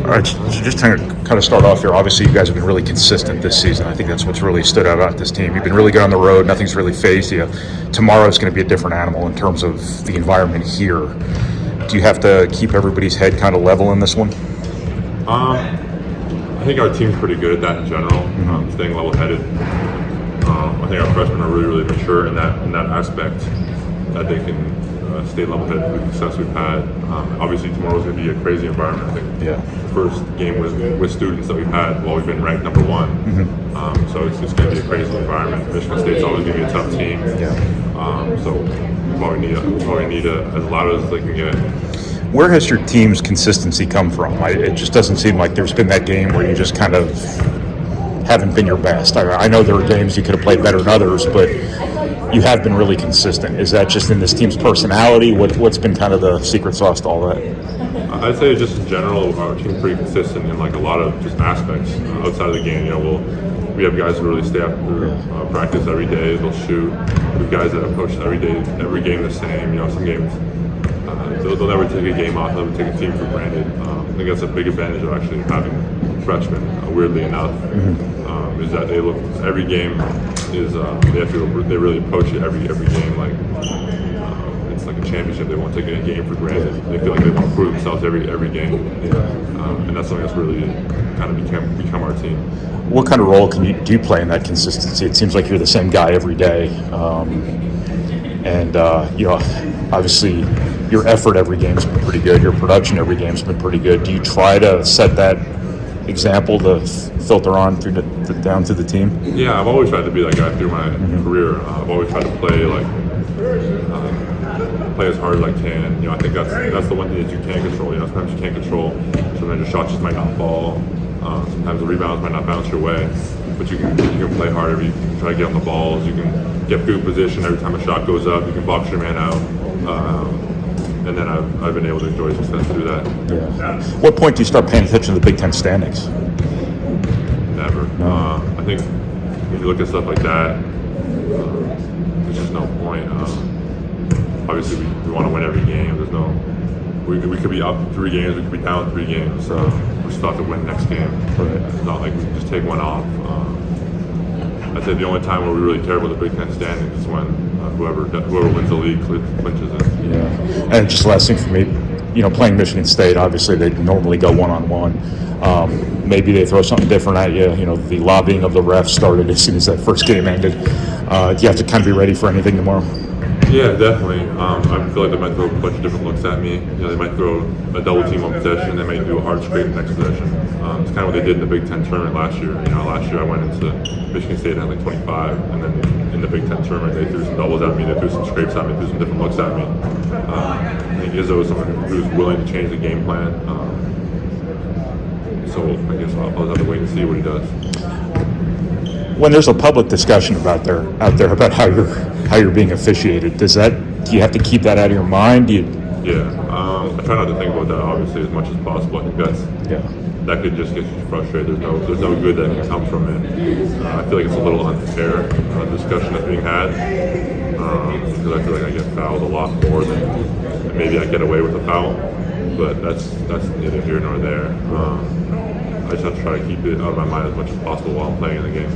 All right, so just to kind of start off here, obviously you guys have been really consistent this season. I think that's what's really stood out about this team. You've been really good on the road. Nothing's really phased you. Tomorrow is going to be a different animal in terms of the environment here. Do you have to keep everybody's head kind of level in this one? I think our team's pretty good at that in general, staying level-headed. I think our freshmen are really mature in that aspect, that they can stay level-headed with the success we've had. Obviously, tomorrow's going to be a crazy environment. I think the first game with students that we've had while we've been ranked number one. So it's going to be a crazy environment. Michigan State's always going to be a tough team. So we probably need as loud as they can get. Where has your team's consistency come from? It just doesn't seem like there's been that game where you just kind of haven't been your best. I know there were games you could have played better than others, but you have been really consistent. Is that just in this team's personality? What's been kind of the secret sauce to all that? I'd say just in general, our team's pretty consistent in like a lot of just aspects outside of the game. We have guys who really stay after practice every day. They'll shoot. We have guys that approach every game the same. Some games they'll never take a game off. They'll never take a team for granted. I think that's a big advantage of actually having freshmen. Weirdly enough, is that they look every game is they really approach it every game like it's like a championship. They won't take a game for granted. They feel like they want to prove themselves every game, and that's something that's really kind of become our team. What kind of role do you play in that consistency? It seems like you're the same guy every day, and obviously your effort every game's been pretty good. Your production every game's been pretty good. Do you try to set that example to filter on down to the team? Yeah, I've always tried to be that guy through my career. I've always tried to play play as hard as I can. I think that's the one thing that you can't control. Sometimes you can't control. Sometimes your shots just might not fall. Sometimes the rebounds might not bounce your way. But you can play hard. You can try to get on the balls. You can get good position every time a shot goes up. You can box your man out. And then I've been able to enjoy success through that. What point do you start paying attention to the Big Ten standings? Never. No. I think if you look at stuff like that, there's just no point. Obviously, we want to win every game. We could be up 3 games. We could be down 3 games. We still have to win next game. It's not like we can just take one off. I'd say the only time where we really care about the Big Ten standings is when whoever wins the league clinches it. And just last thing for me, playing Michigan State, obviously they normally go one-on-one. Maybe they throw something different at you. The lobbying of the refs started as soon as that first game ended. Do you have to kind of be ready for anything tomorrow? Yeah, definitely. I feel like they might throw a bunch of different looks at me. They might throw a double team on possession. They might do a hard scrape next possession. It's kind of what they did in the Big Ten tournament last year. Last year I went into Michigan State and had like 25, and then in the Big Ten tournament they threw some doubles at me. They threw some scrapes at me. Threw some different looks at me. I think Izzo is someone who's willing to change the game plan. So I guess I'll have to wait and see what he does. When there's a public discussion out there about how you're being officiated, do you have to keep that out of your mind? I try not to think about that obviously as much as possible. I think that could just get you frustrated. There's no good that can come from it. I feel like it's a little unfair discussion that's being had because I feel like I get fouled a lot more than maybe I get away with a foul, but that's neither here nor there. I just have to try to keep it out of my mind as much as possible while I'm playing in the game.